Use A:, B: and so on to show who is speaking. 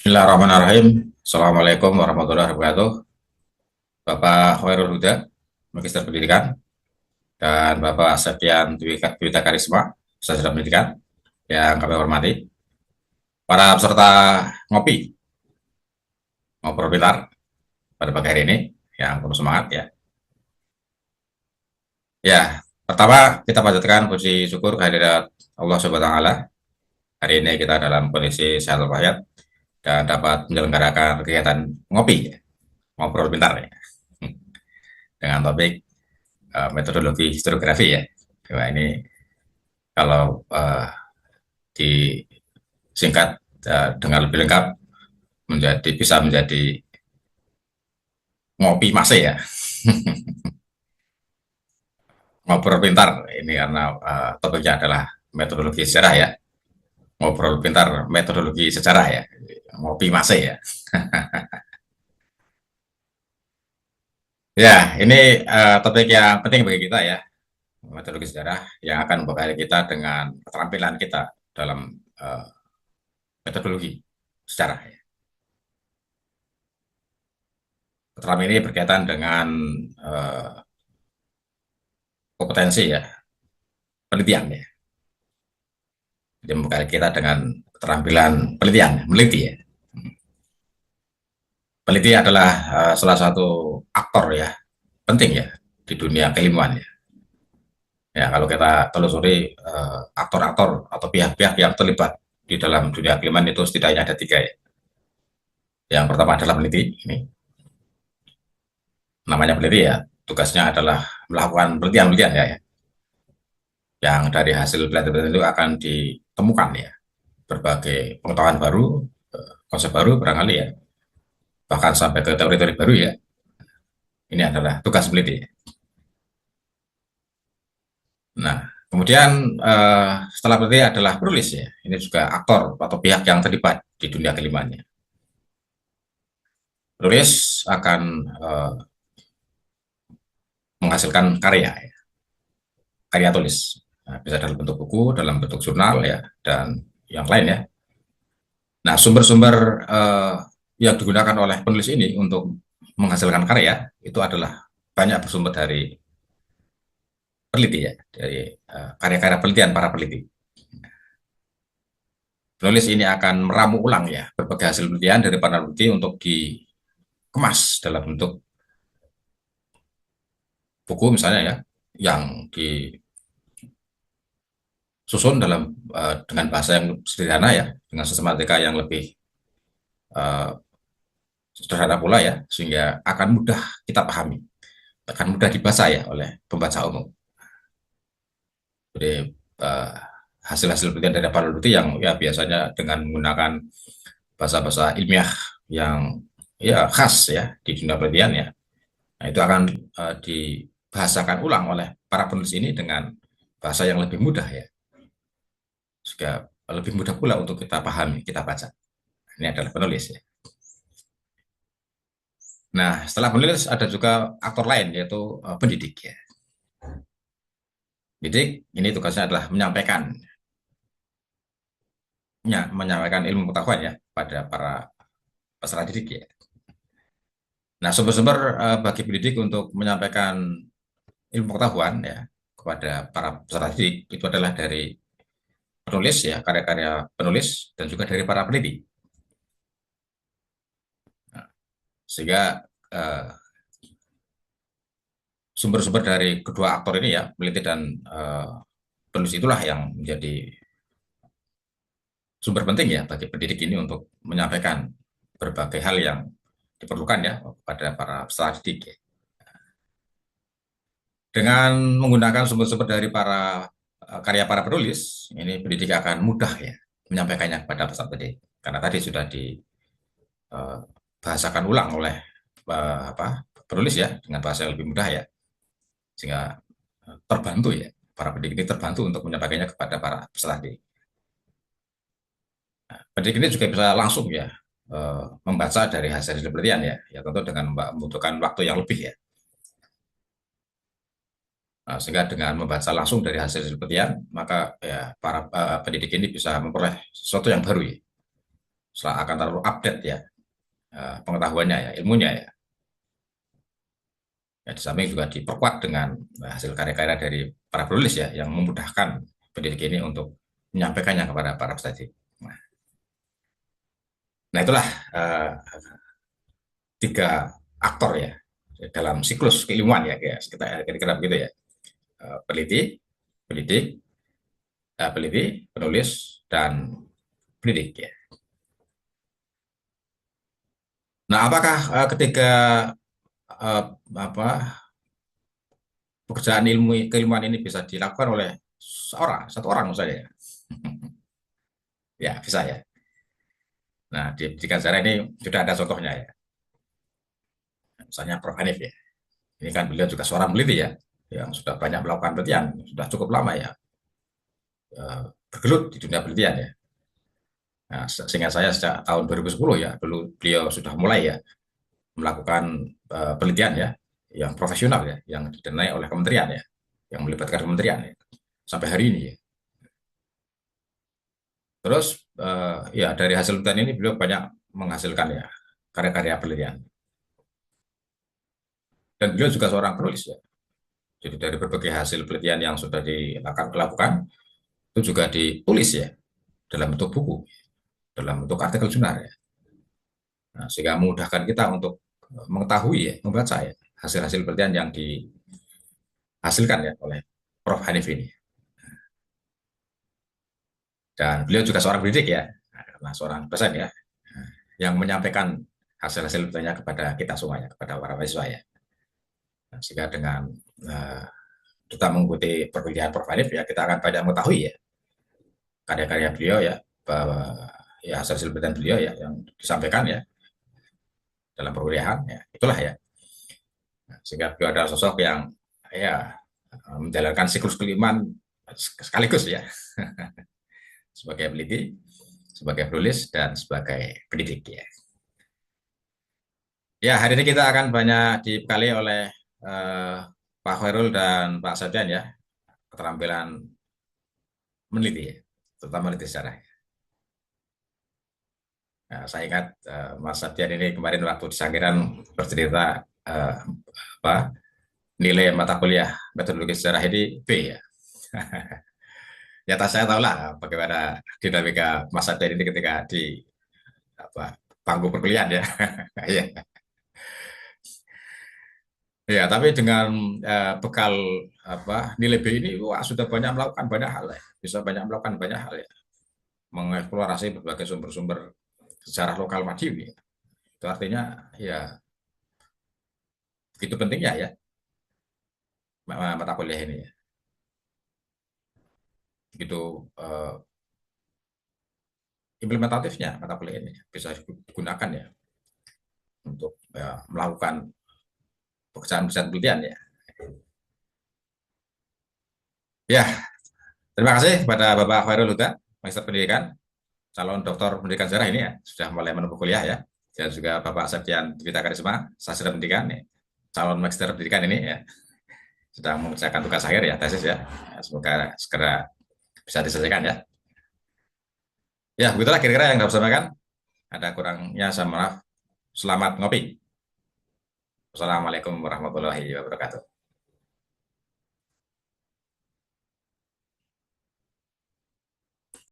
A: Bismillahirrahmanirrahim. Assalamualaikum warahmatullahi wabarakatuh. Bapak Khairul Huda, Magister Pendidikan, dan Bapak Septian Dwita Karisma, Sarjana Pendidikan, yang kami hormati. Para peserta ngopi, ngobrol pintar pada pagi hari ini, yang penuh semangat ya. Ya, pertama kita panjatkan puji syukur kehadirat Allah Subhanahu wa Ta'ala. Hari ini kita dalam kondisi sehat walafiat dan dapat menyelenggarakan kegiatan ngopi, ngobrol pintar ya, dengan topik metodologi historiografi ya. Wah, ini kalau disingkat dengan lebih lengkap bisa menjadi ngopi masih ya. Ngobrol pintar ini karena topiknya adalah metodologi sejarah ya. Ngobrol pintar metodologi sejarah ya. Ngopi masih ya. Ya, ini topik yang penting bagi kita ya, metodologi sejarah yang akan membekali kita dengan keterampilan kita dalam uh, metodologi sejarah ya. Keterampilan ini berkaitan dengan kompetensi ya, penelitian ya. Jadi membekali kita dengan keterampilan penelitian, meneliti ya. Peneliti adalah salah satu aktor ya, penting ya di dunia keilmuan ya. Ya, kalau kita telusuri aktor-aktor atau pihak-pihak yang terlibat di dalam dunia keilmuan itu setidaknya ada tiga ya. Yang pertama adalah peneliti, ini namanya peneliti ya, tugasnya adalah melakukan penelitian-penelitian ya, yang dari hasil penelitian itu akan ditemukan ya berbagai pengetahuan baru, konsep baru barangkali ya, bahkan sampai ke teori-teori baru ya. Ini adalah tugas peneliti. Nah, kemudian setelah peneliti adalah penulis ya. Ini juga aktor atau pihak yang terlibat di dunia keilmuannya. Penulis akan menghasilkan karya, ya, karya tulis. Nah, bisa dalam bentuk buku, dalam bentuk jurnal ya, dan yang lain ya. Nah, sumber-sumber yang digunakan oleh penulis ini untuk menghasilkan karya itu adalah banyak bersumber dari peneliti ya, dari karya-karya penelitian para peneliti. Penulis ini akan meramu ulang ya berbagai hasil penelitian dari para peneliti untuk dikemas dalam bentuk buku misalnya ya, yang disusun dalam dengan bahasa yang sederhana ya, dengan sistematika yang lebih uh, sederhana pula ya, sehingga akan mudah kita pahami, akan mudah dibaca ya oleh pembaca umum. Jadi uh, hasil-hasil penelitian dari para peneliti yang ya biasanya dengan menggunakan bahasa-bahasa ilmiah yang ya khas ya di dunia penelitian ya. Nah, itu akan dibahasakan ulang oleh para penulis ini dengan bahasa yang lebih mudah ya, sehingga lebih mudah pula untuk kita pahami, kita baca. Ini adalah penulis ya. Nah, setelah penulis ada juga aktor lain yaitu pendidik ya. Pendidik ini tugasnya adalah menyampaikan ilmu pengetahuan ya pada para peserta didik ya. Nah, sumber-sumber bagi pendidik untuk menyampaikan ilmu pengetahuan ya kepada para peserta didik itu adalah dari penulis ya, karya-karya penulis dan juga dari para peneliti. Nah, sehingga uh, sumber-sumber dari kedua aktor ini ya, peneliti dan penulis itulah yang menjadi sumber penting ya bagi pendidik ini untuk menyampaikan berbagai hal yang diperlukan ya pada para peserta didik ya. Dengan menggunakan sumber-sumber dari para karya para penulis, ini pendidik akan mudah ya menyampaikannya kepada peserta didik. Karena tadi sudah dibahasakan ulang oleh penulis ya dengan bahasa yang lebih mudah ya, sehingga terbantu ya para pendidik ini terbantu untuk menyampaikannya kepada para peserta didik. Nah, pendidik ini juga bisa langsung ya membaca dari hasil penelitian ya, ya tentu dengan membutuhkan waktu yang lebih ya. Nah, sehingga dengan membaca langsung dari hasil penelitian, maka ya para pendidik ini bisa memperoleh sesuatu yang baru ya. akan terlalu update ya, pengetahuannya ya, ilmunya ya. Ya, di samping juga diperkuat dengan hasil karya-karya dari para penulis ya, yang memudahkan pendidik ini untuk menyampaikannya kepada para peserta. Nah, itulah uh, tiga aktor ya dalam siklus keilmuan ya, kita kira-kira begitu ya. Peneliti, pendidik, peneliti, penulis, dan pendidik ya. Nah, apakah ketika uh, apa pekerjaan ilmu keilmuan ini bisa dilakukan oleh satu orang misalnya? Ya, bisa ya. Nah, di pendidikan sejarah ini sudah ada contohnya ya. Misalnya Prof. Hanif ya. Ini kan beliau juga seorang peneliti ya, yang sudah banyak melakukan penelitian, sudah cukup lama ya, bergelut di dunia penelitian ya. Nah, sehingga saya sejak tahun 2010 ya, dulu beliau sudah mulai ya melakukan penelitian ya, yang profesional ya, yang didanai oleh kementerian ya, yang melibatkan kementerian ya, sampai hari ini ya. Terus ya dari hasil penelitian ini beliau banyak menghasilkan ya karya-karya penelitian. Dan beliau juga seorang penulis ya. Jadi dari berbagai hasil penelitian yang sudah dilakukan itu juga ditulis ya dalam bentuk buku, dalam bentuk artikel jurnal ya. Nah, sehingga memudahkan kita untuk mengetahui ya, membaca ya hasil-hasil penelitian yang dihasilkan ya oleh Prof. Hanif ini. Dan beliau juga seorang pendidik ya, karena seorang dosen ya, yang menyampaikan hasil-hasil penelitiannya kepada kita semuanya, kepada para mahasiswa ya. Nah, sehingga dengan kita mengikuti perkuliahan Prof. Hanif ya, kita akan banyak mengetahui ya karya-karya beliau ya, bahwa ya hasil-hasil penelitian beliau ya yang disampaikan ya dalam perkuliahan ya, itulah ya. Nah, sehingga beliau adalah sosok yang ya menjalankan siklus keiman sekaligus ya, sebagai peneliti, sebagai penulis, dan sebagai pendidik ya. Ya, hari ini kita akan banyak dibekali oleh eh, Pak Khairul dan Pak Sabdian ya, keterampilan meneliti ya, terutama meneliti sejarah. Nah, saya ingat Mas Sabdian ini kemarin waktu di Sangiran bercerita apa, nilai mata kuliah metodologi sejarah ini B ya. Ya, saya tahu lah bagaimana dinamika Mas Sabdian ini ketika di apa, panggung perkuliahan ya. Ya. Ya, tapi dengan bekal apa nilai B ini, wah sudah banyak melakukan banyak hal ya. Bisa banyak melakukan banyak hal ya. Mengeksplorasi berbagai sumber-sumber sejarah lokal Madiun ya. Itu artinya ya begitu pentingnya ya mata kuliah ini ya. Begitu implementatifnya mata kuliah ini bisa digunakan ya untuk ya, melakukan pekerjaan-pekerjaan penelitian ya. Ya, terima kasih kepada Bapak Khairul Huda, Magister Pendidikan, calon doktor pendidikan sejarah ini ya, sudah mulai menempuh kuliah ya. Dan juga Bapak Septian Dwita Karisma, Sarjana Pendidikan, ya, calon Magister Pendidikan ini ya, sedang mengerjakan tugas akhir ya, tesis ya. Semoga segera bisa diselesaikan ya. Ya, begitulah kira-kira yang dapat saya sampaikan. Ada kurangnya saya maaf. Selamat ngopi. Wassalamualaikum warahmatullahi wabarakatuh.